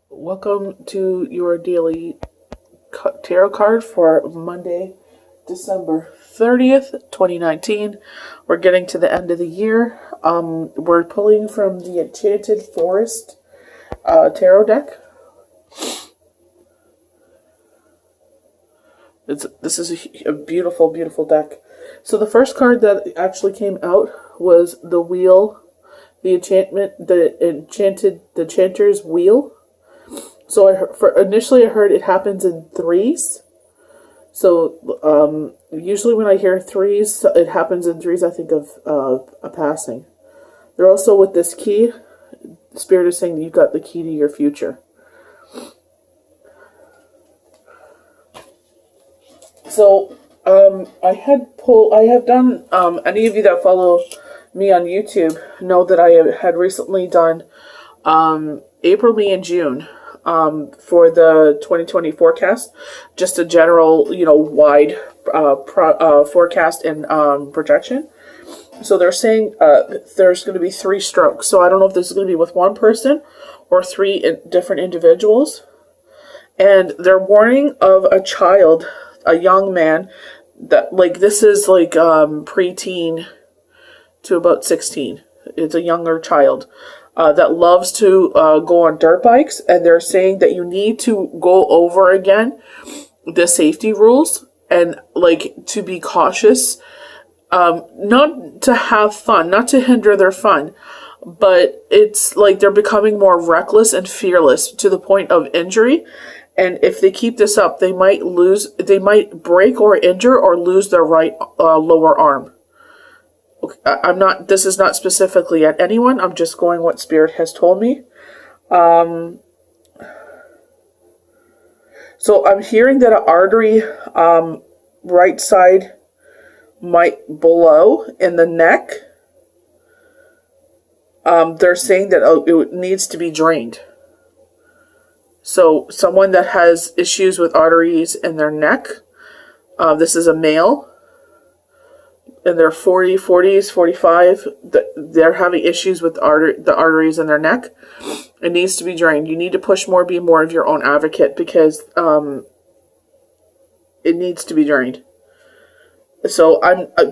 Welcome to your daily tarot card for Monday, December 30th, 2019. We're getting to the end of the year. We're pulling from the Enchanted Forest tarot deck. This is a beautiful, beautiful deck. So the first card that actually came out was the wheel, the enchanter's wheel. So initially I heard it happens in threes. So usually when I hear threes, it happens in threes, I think of a passing. They're also with this key. Spirit is saying that you've got the key to your future. So I have done, any of you that follow me on YouTube know that I had recently done April, May, and June for the 2020 forecast, just a general, wide forecast and projection. So they're saying there's going to be 3 strokes. So I don't know if this is going to be with one person or 3 different individuals. And they're warning of a child, a young man, that this is preteen to about 16. It's a younger child that loves to go on dirt bikes, and they're saying that you need to go over again the safety rules and to be cautious, not to have fun, not to hinder their fun, but it's like they're becoming more reckless and fearless to the point of injury. And if they keep this up, they might break or injure or lose their right lower arm. This is not specifically at anyone. I'm just going what Spirit has told me. So I'm hearing that an artery, right side might blow in the neck. They're saying that it needs to be drained. So someone that has issues with arteries in their neck, this is a male, in their 40s, 45, they're having issues with the arteries in their neck. It needs to be drained. You need to push more, be more of your own advocate, because it needs to be drained. So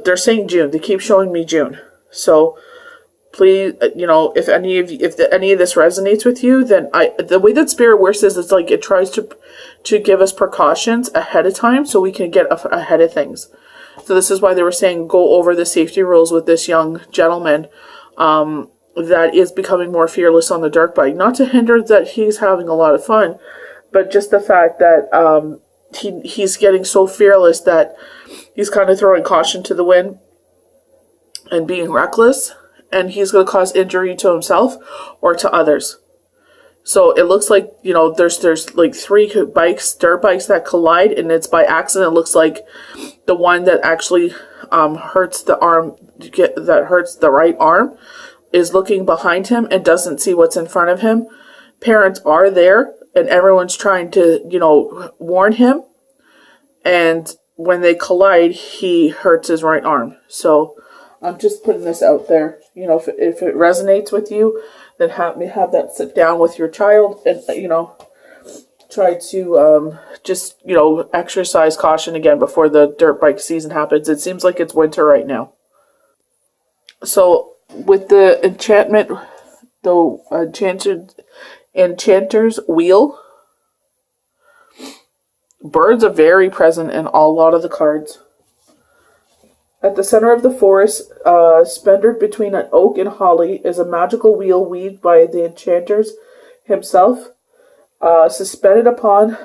they're saying June. They keep showing me June. So please, if any of this resonates with you, then the way that Spirit works is it's like it tries to give us precautions ahead of time so we can get ahead of things. So this is why they were saying go over the safety rules with this young gentleman that is becoming more fearless on the dirt bike. Not to hinder that he's having a lot of fun, but just the fact that he's getting so fearless that he's kind of throwing caution to the wind and being reckless, and he's going to cause injury to himself or to others. So it looks like, there's like 3 dirt bikes that collide, and it's by accident. It looks like the one that actually hurts the arm, that hurts the right arm, is looking behind him and doesn't see what's in front of him. Parents are there, and everyone's trying to, warn him. And when they collide, he hurts his right arm. So I'm just putting this out there. If it resonates with you, then have that sit down with your child and, try to just, exercise caution again before the dirt bike season happens. It seems like it's winter right now. So with the enchanter's wheel, birds are very present in a lot of the cards. At the center of the forest, spendered between an oak and holly, is a magical wheel weaved by the enchanter himself. Suspended upon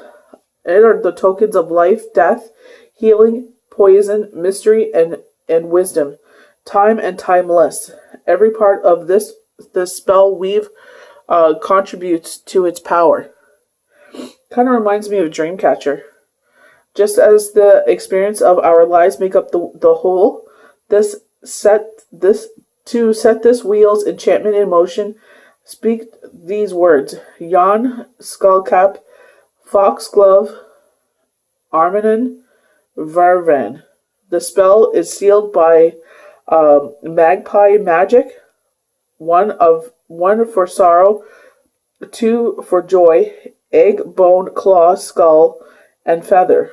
it are the tokens of life, death, healing, poison, mystery, and wisdom, time and timeless. Every part of this spell weave contributes to its power. Kind of reminds me of Dreamcatcher. Just as the experience of our lives make up the whole, to set this wheel's enchantment in motion, speak these words: Jan, Skullcap, Foxglove, Armanen, Varvan. The spell is sealed by magpie magic, one for sorrow, 2 for joy, egg, bone, claw, skull, and feather.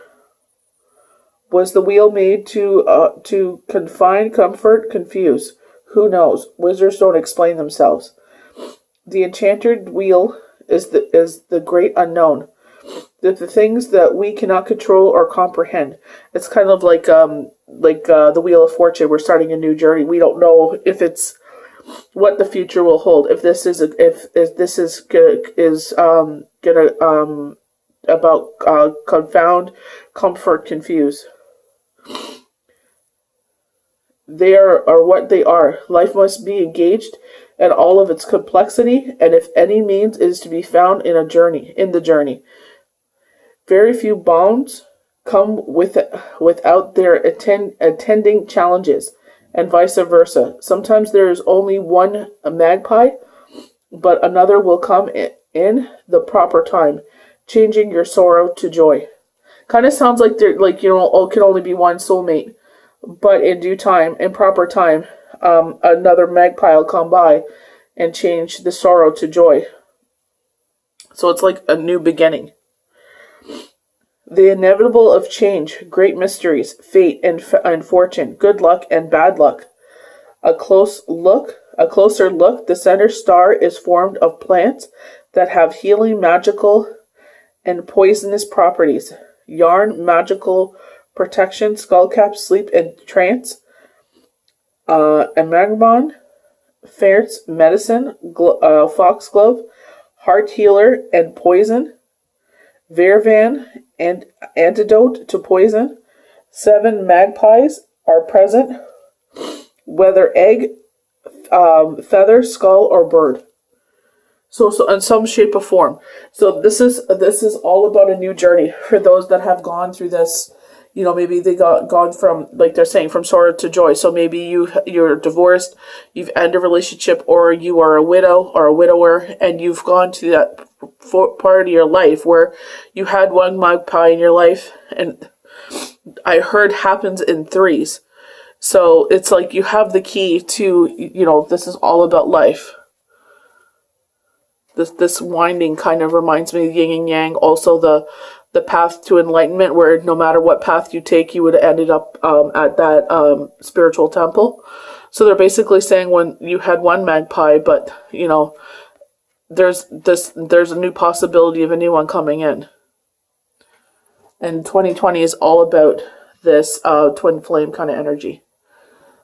Was the wheel made to confine, comfort, confuse? Who knows? Wizards don't explain themselves. The enchanted wheel is the great unknown. The things that we cannot control or comprehend. It's kind of like the Wheel of Fortune. We're starting a new journey. We don't know if it's what the future will hold. If this is gonna about confound, comfort, confuse. They are what they are. Life must be engaged in all of its complexity, and if any means is to be found in the journey. Very few bounds come without their attending challenges, and vice versa. Sometimes there is only one magpie, but another will come in the proper time, changing your sorrow to joy. Kind of sounds like it can only be one soulmate, but in due time, in proper time, another magpie will come by and change the sorrow to joy. So it's like a new beginning. The inevitable of change, great mysteries, fate and fortune, good luck and bad luck. A closer look, the center star is formed of plants that have healing, magical, and poisonous properties. Yarn, magical protection, skullcap, sleep and trance. Amalgamon, ferrets, medicine, foxglove, heart healer and poison. Vervan, and antidote to poison. 7 magpies are present, whether egg, feather, skull, or bird. So in some shape or form. So this is all about a new journey for those that have gone through this. Maybe they gone from, like they're saying, from sorrow to joy. So maybe you're divorced, you've ended a relationship, or you are a widow or a widower, and you've gone to that part of your life where you had one magpie in your life, and I heard happens in threes. So it's like you have the key to, this is all about life. This winding kind of reminds me of yin and yang. Also the path to enlightenment, where no matter what path you take, you would have ended up at that spiritual temple. So they're basically saying when you had one magpie, but there's a new possibility of a new one coming in. And 2020 is all about this twin flame kind of energy.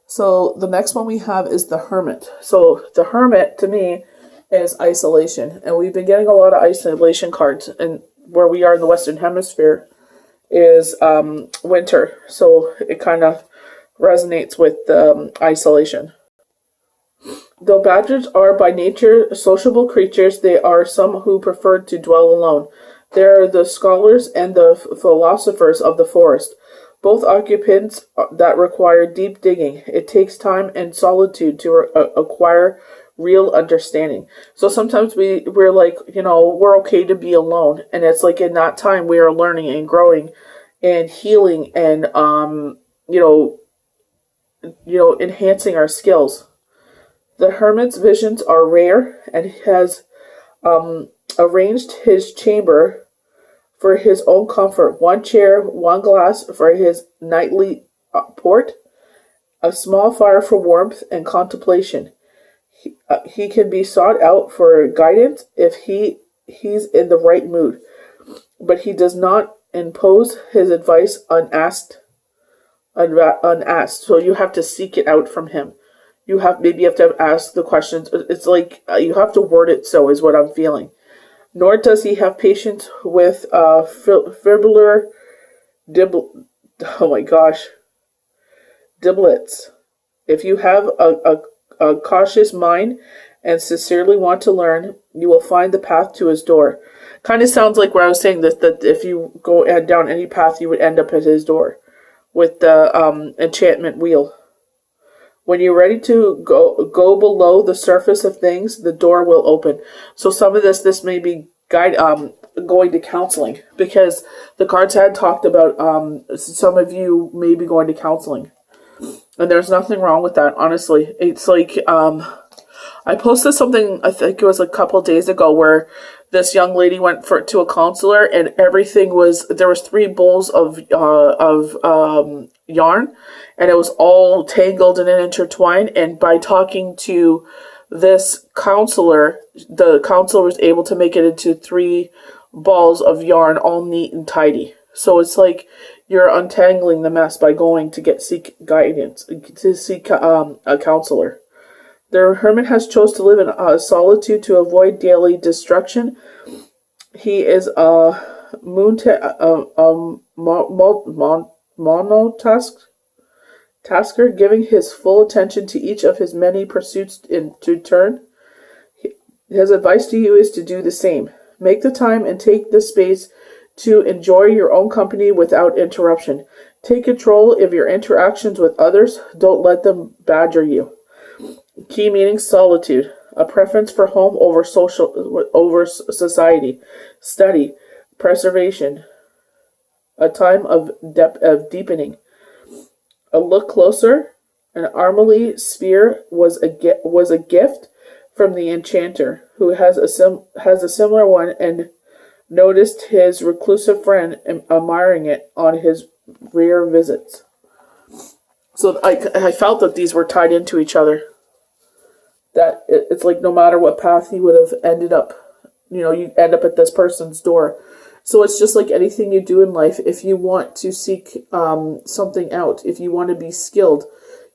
So the next one we have is the Hermit. So the Hermit, to me, is isolation. And we've been getting a lot of isolation cards. And where we are in the Western Hemisphere is winter. So it kind of resonates with isolation. Though badgers are by nature sociable creatures, there are some who prefer to dwell alone. There are the scholars and the philosophers of the forest, both occupants that require deep digging. It takes time and solitude to acquire real understanding. So sometimes we're like, we're okay to be alone. And it's like in that time we are learning and growing and healing and, enhancing our skills. The hermit's visions are rare, and he has arranged his chamber for his own comfort. 1 chair, 1 glass for his nightly port, a small fire for warmth and contemplation. He can be sought out for guidance if he's in the right mood, but he does not impose his advice unasked. So you have to seek it out from him. You have to ask the questions. It's like you have to word it so, is what I'm feeling. Nor does he have patience with driblets. If you have a cautious mind and sincerely want to learn, you will find the path to his door. Kind of sounds like where I was saying that if you go down any path, you would end up at his door with the enchantment wheel. When you're ready to go below the surface of things, the door will open. So some of this may be going to counseling, because the cards had talked about some of you may be going to counseling. And there's nothing wrong with that, honestly. It's like, I posted something, I think it was a couple days ago, where this young lady went to a counselor, and everything was, there was 3 bowls of yarn, and it was all tangled and intertwined. And by talking to this counselor, the counselor was able to make it into 3 balls of yarn, all neat and tidy. So it's like you're untangling the mess by going to seek guidance, to seek a counselor. The hermit has chose to live in solitude to avoid daily destruction. He is a monotasker, giving his full attention to each of his many pursuits to turn. His advice to you is to do the same. Make the time and take the space to enjoy your own company without interruption. Take control of your interactions with others. Don't let them badger you. Key meaning: solitude, a preference for home over society, study, preservation, a time of deepening. A look closer, an armily sphere was a gift from the enchanter, who has a similar one, and noticed his reclusive friend admiring it on his rare visits. So I felt that these were tied into each other. That it's like no matter what path he would have ended up, you end up at this person's door. So it's just like anything you do in life. If you want to seek something out, if you want to be skilled,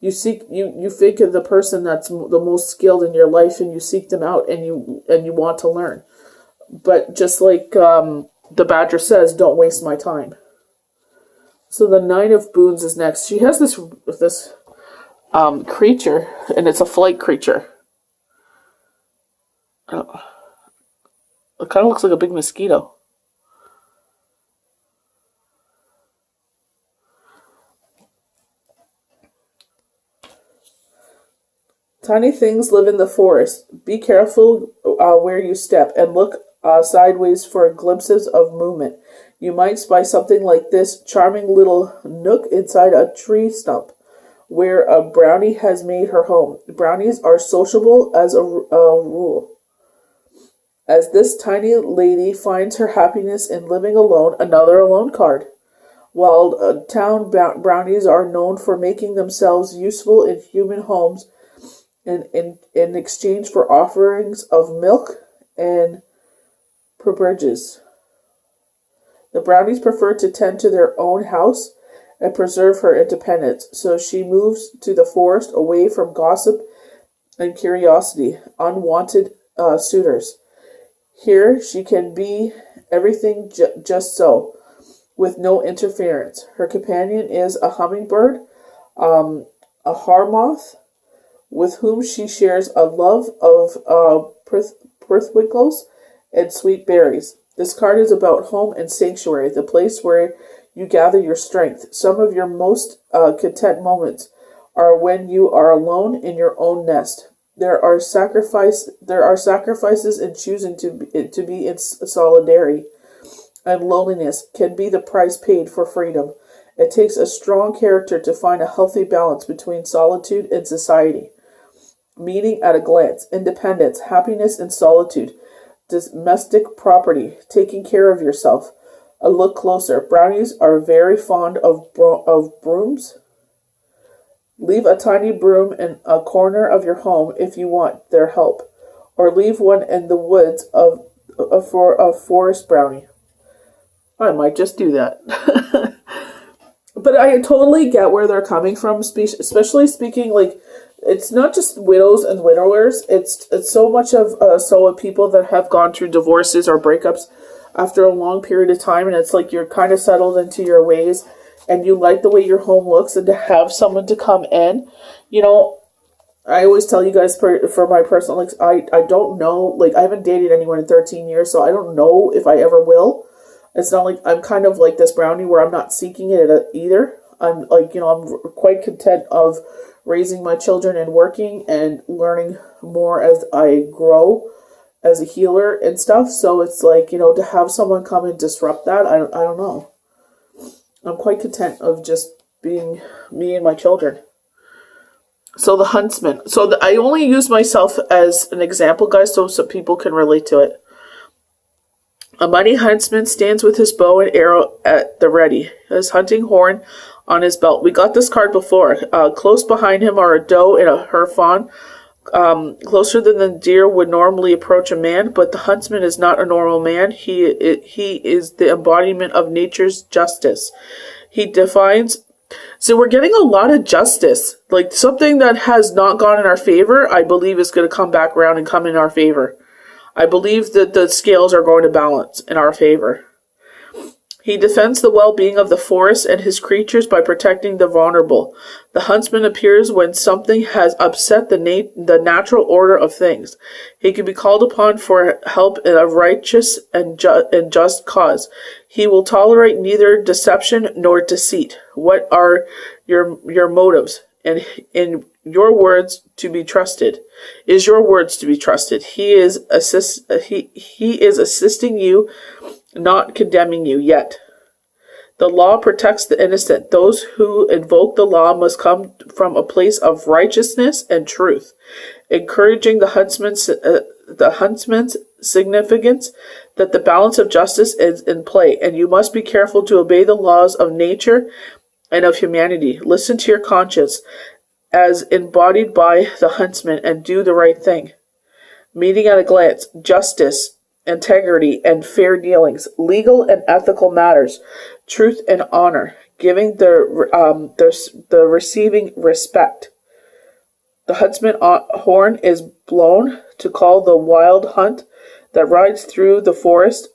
you think of the person that's the most skilled in your life, and you seek them out, and you want to learn. But just like the Badger says, don't waste my time. So the Nine of Boons is next. She has this creature, and it's a flight creature. It kind of looks like a big mosquito. Tiny things live in the forest. Be careful where you step, and look sideways for glimpses of movement. You might spy something like this charming little nook inside a tree stump, where a brownie has made her home. Brownies are sociable as a rule. As this tiny lady finds her happiness in living alone, another alone card. While town brownies are known for making themselves useful in human homes, and in exchange for offerings of milk and privileges. The brownies prefer to tend to their own house and preserve her independence, so she moves to the forest away from gossip and curiosity, unwanted suitors. Here she can be everything just so, with no interference. Her companion is a hummingbird, a harmoth, with whom she shares a love of purthwinkles and sweet berries. This card is about home and sanctuary, the place where you gather your strength. Some of your most content moments are when you are alone in your own nest. There are sacrifices in choosing to be in solidarity, and loneliness can be the price paid for freedom. It takes a strong character to find a healthy balance between solitude and society. Meaning at a glance: independence, happiness in solitude, domestic property, taking care of yourself. A look closer: brownies are very fond of brooms. Leave a tiny broom in a corner of your home if you want their help, or leave one in the woods for a forest brownie. I might just do that. But I totally get where they're coming from, especially speaking, like, it's not just widows and widowers. It's so much of people that have gone through divorces or breakups after a long period of time, and it's like you're kind of settled into your ways, and you like the way your home looks, and to have someone to come in, I always tell you guys for my personal, like, I don't know, like, I haven't dated anyone in 13 years, so I don't know if I ever will. It's not like I'm kind of like this brownie where I'm not seeking it either. I'm like, I'm quite content of raising my children and working and learning more as I grow as a healer and stuff. So it's like, to have someone come and disrupt that, I don't know. I'm quite content of just being me and my children. So the huntsman. So I only use myself as an example, guys, so people can relate to it. A mighty huntsman stands with his bow and arrow at the ready, his hunting horn on his belt. We got this card before. Close behind him are a doe and her fawn, closer than the deer would normally approach a man, but the huntsman is not a normal man. He is the embodiment of nature's justice. He defines. So we're getting a lot of justice. Like something that has not gone in our favor, I believe is going to come back around and come in our favor. I believe that the scales are going to balance in our favor. He defends the well-being of the forest and his creatures by protecting the vulnerable. The huntsman appears when something has upset the natural order of things. He can be called upon for help in a righteous and just cause. He will tolerate neither deception nor deceit. What are your motives? And in your words to be trusted. Is your words to be trusted? He is assisting you, not condemning you yet. The law protects the innocent. Those who invoke the law must come from a place of righteousness and truth, encouraging the huntsman's significance that the balance of justice is in play, and you must be careful to obey the laws of nature and of humanity. Listen to your conscience as embodied by the huntsman and do the right thing. Meaning at a glance, justice, integrity, and fair dealings, legal and ethical matters, truth and honor, giving the receiving respect. The huntsman horn is blown to call the wild hunt that rides through the forest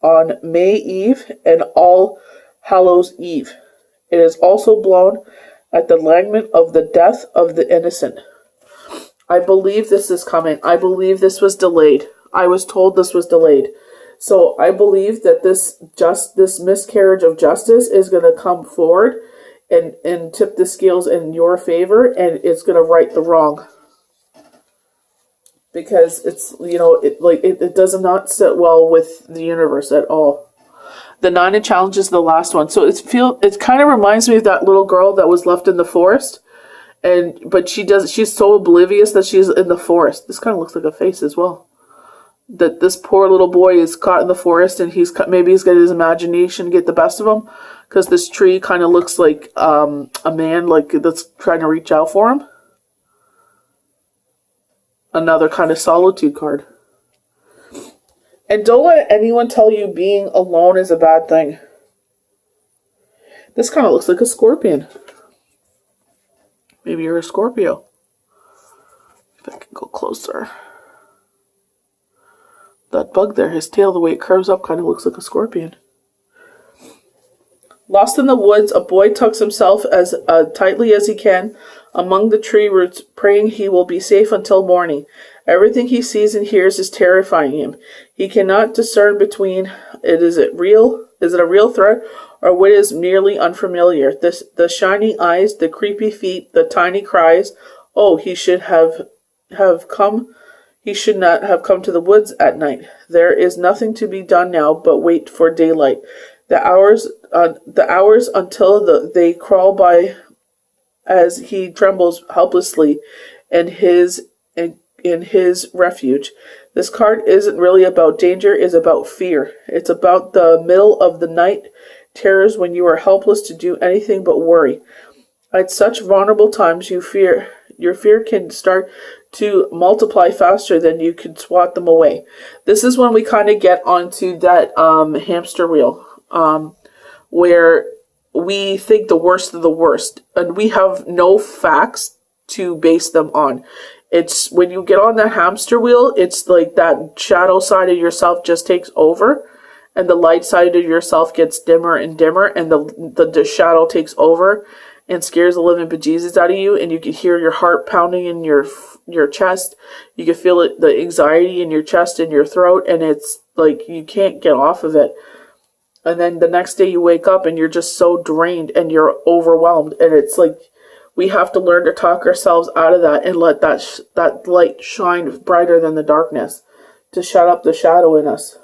on May Eve and All Hallows Eve. It is also blown at the lament of the death of the innocent. I believe this is coming. I believe this was delayed. I was told this was delayed. So I believe that this miscarriage of justice is going to come forward and tip the scales in your favor, and it's going to right the wrong. Because it's, it does not sit well with the universe at all. The 9 of Challenges is the last one. So it kind of reminds me of that little girl that was left in the forest. But she's so oblivious that she's in the forest. This kind of looks like a face as well. That this poor little boy is caught in the forest, and maybe he's got his imagination get the best of him, because this tree kind of looks like a man that's trying to reach out for him. Another kind of solitude card. And don't let anyone tell you being alone is a bad thing. This kind of looks like a scorpion. Maybe you're a Scorpio. If I can go closer. That bug there, his tail, the way it curves up, kind of looks like a scorpion. Lost in the woods, a boy tucks himself as tightly as he can among the tree roots, praying he will be safe until morning. Everything he sees and hears is terrifying him. He cannot discern between is it a real threat or what is merely unfamiliar. The shining eyes, the creepy feet, the tiny cries. Oh, he should have come. He should not have come to the woods at night. There is nothing to be done now but wait for daylight. The hours until they crawl by as he trembles helplessly in his refuge. This card isn't really about danger, it's about fear. It's about the middle of the night terrors when you are helpless to do anything but worry. At such vulnerable times, your fear can start to multiply faster than you can swat them away. This is when we kind of get onto that hamster wheel, where we think the worst of the worst, and we have no facts to base them on. It's when you get on that hamster wheel, it's like that shadow side of yourself just takes over, and the light side of yourself gets dimmer and dimmer, and the shadow takes over and scares the living bejesus out of you, and you can hear your heart pounding in your chest. You can feel it, the anxiety in your chest and your throat, and it's like you can't get off of it. And then the next day you wake up and you're just so drained and you're overwhelmed, and it's like we have to learn to talk ourselves out of that and let that light shine brighter than the darkness to shut up the shadow in us.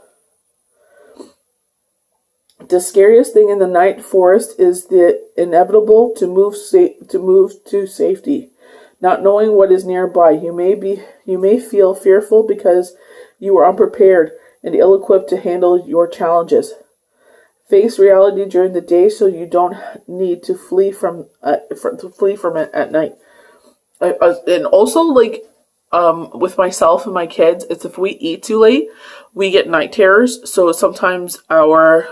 The scariest thing in the night forest is the inevitable to move to safety. not knowing what is nearby. You may feel fearful because you are unprepared and ill-equipped to handle your challenges. Face reality during the day so you don't need to flee from it at night. And also, like, with myself and my kids, it's if we eat too late, we get night terrors. So sometimes our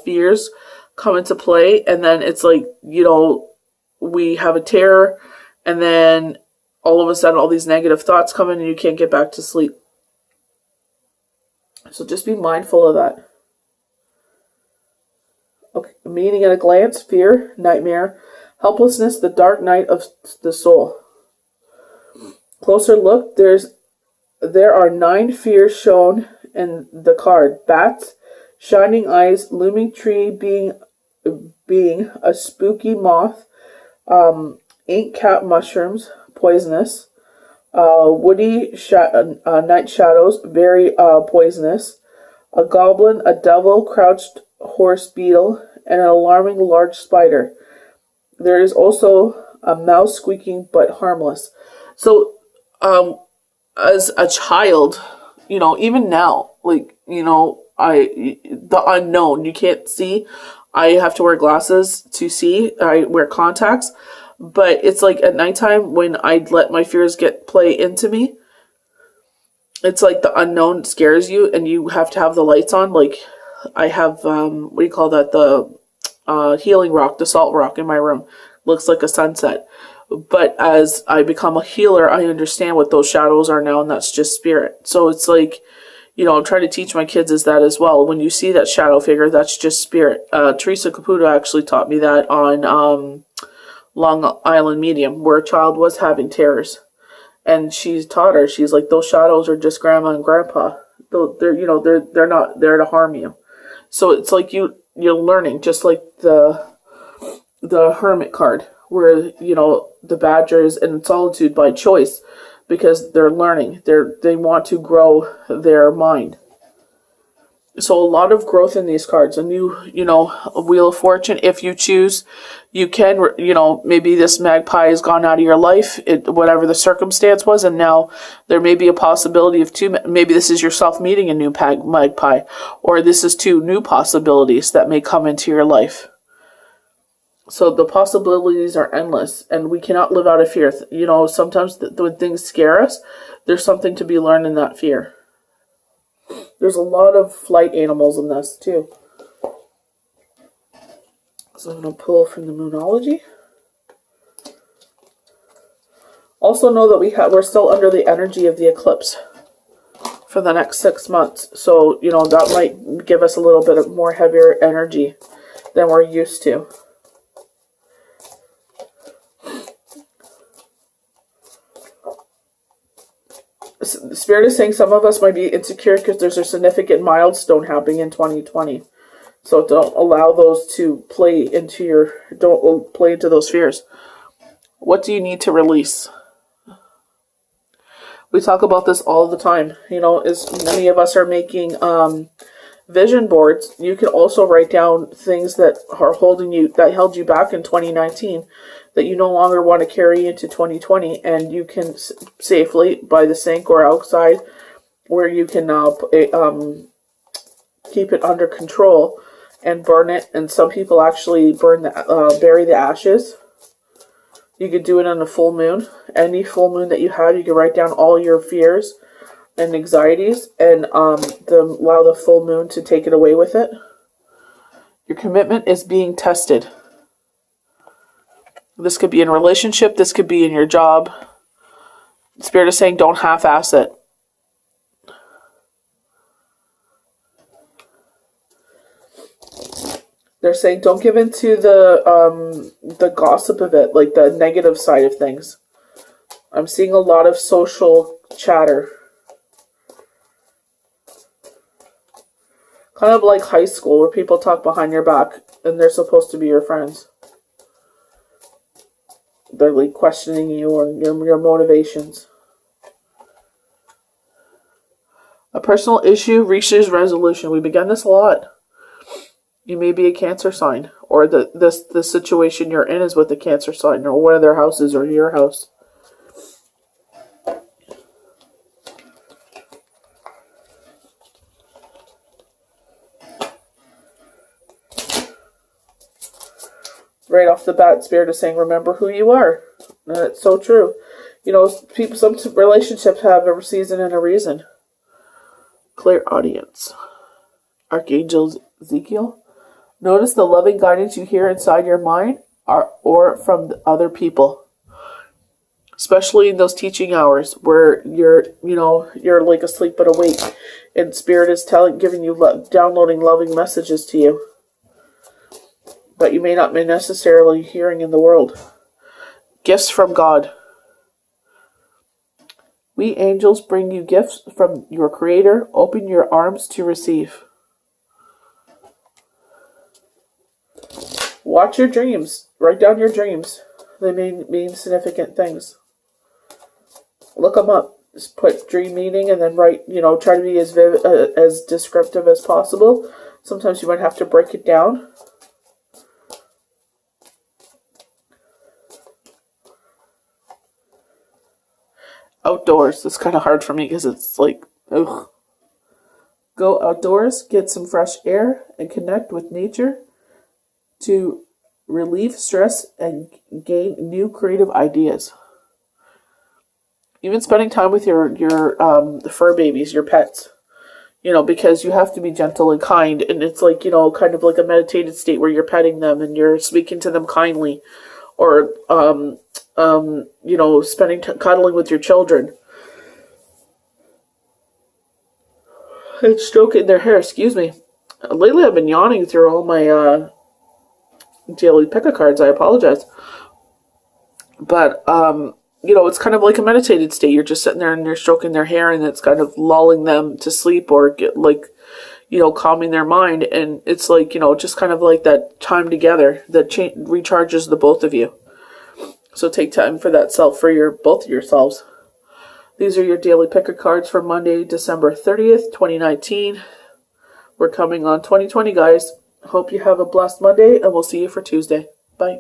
fears come into play, and then it's like, we have a terror, and then all of a sudden all these negative thoughts come in and you can't get back to sleep. So just be mindful of that. Okay, meaning at a glance: fear, nightmare, helplessness, the dark night of the soul. Closer look, there are 9 fears shown in the card: bats, shining eyes, looming tree, being a spooky moth, ink cap mushrooms, poisonous, woody night shadows, very poisonous, a goblin, a devil, crouched horse beetle, and an alarming large spider. There is also a mouse squeaking but harmless. So, as a child, even now, like, the unknown, you can't see. I have to wear glasses to see. I wear contacts. But it's like at nighttime when I let my fears play into me, it's like the unknown scares you and you have to have the lights on. Like, I have, what do you call that? The healing rock, the salt rock in my room. Looks like a sunset. But as I become a healer, I understand what those shadows are now, and that's just spirit. So it's like, I'm trying to teach my kids is that as well. When you see that shadow figure, that's just spirit. Teresa Caputo actually taught me that on Long Island Medium, where a child was having terrors. And she taught her, she's like, those shadows are just grandma and grandpa. They're not there to harm you. So it's like you're learning, just like the hermit card, where, the badger is in solitude by choice because they're learning. They want to grow their mind. So a lot of growth in these cards. A new, a Wheel of Fortune. If you choose, you can, maybe this magpie has gone out of your life, whatever the circumstance was, and now there may be a possibility of 2, maybe this is yourself meeting a new magpie, or this is 2 new possibilities that may come into your life. So the possibilities are endless, and we cannot live out of fear. Sometimes when things scare us, there's something to be learned in that fear. There's a lot of flight animals in this, too. So I'm going to pull from the Moonology. Also know that we're still under the energy of the eclipse for the next 6 months. So, that might give us a little bit of more heavier energy than we're used to. The Spirit is saying some of us might be insecure because there's a significant milestone happening in 2020. So don't allow those to don't play into those fears. What do you need to release? We talk about this all the time. As many of us are making vision boards, you can also write down things that are that held you back in 2019 that you no longer want to carry into 2020, and you can safely by the sink or outside, where you can keep it under control and burn it. And some people actually bury the ashes. You could do it on a full moon. Any full moon that you have, you can write down all your fears and anxieties, and allow the full moon to take it away with it. Your commitment is being tested. This could be in a relationship. This could be in your job. Spirit is saying don't half-ass it. They're saying don't give in to the gossip of it, like the negative side of things. I'm seeing a lot of social chatter. Kind of like high school, where people talk behind your back and they're supposed to be your friends. They're like questioning you or your motivations. A personal issue reaches resolution. We began this a lot. You may be a Cancer sign, or the situation you're in is with a Cancer sign, or one of their houses or your house. right off the bat, Spirit is saying, remember who you are. And it's so true. You know, some relationships have a season and a reason. Clear audience. Archangel Ezekiel. Notice the loving guidance you hear inside your mind or from other people. Especially in those teaching hours where you're like asleep but awake. And Spirit is giving you, downloading loving messages to you. But you may not be necessarily hearing in the world. Gifts from God. We angels bring you gifts from your Creator. Open your arms to receive. Watch your dreams. Write down your dreams. They mean significant things. Look them up. Just put dream meaning and then write, try to be as descriptive as possible. Sometimes you might have to break it down. Outdoors. It's kind of hard for me because it's like, ugh. Go outdoors, get some fresh air, and connect with nature to relieve stress and gain new creative ideas. Even spending time with your fur babies, your pets, because you have to be gentle and kind, and it's like, kind of like a meditated state where you're petting them and you're speaking to them kindly, or cuddling with your children and stroking their hair. Excuse me. Lately, I've been yawning through all my daily pick a cards. I apologize, but it's kind of like a meditated state. You're just sitting there and you're stroking their hair, and it's kind of lulling them to sleep or get calming their mind. And it's like, just kind of like that time together that recharges the both of you. So take time for that for both of yourselves. These are your daily picker cards for Monday, December 30th, 2019. We're coming on 2020, guys. Hope you have a blessed Monday, and we'll see you for Tuesday. Bye.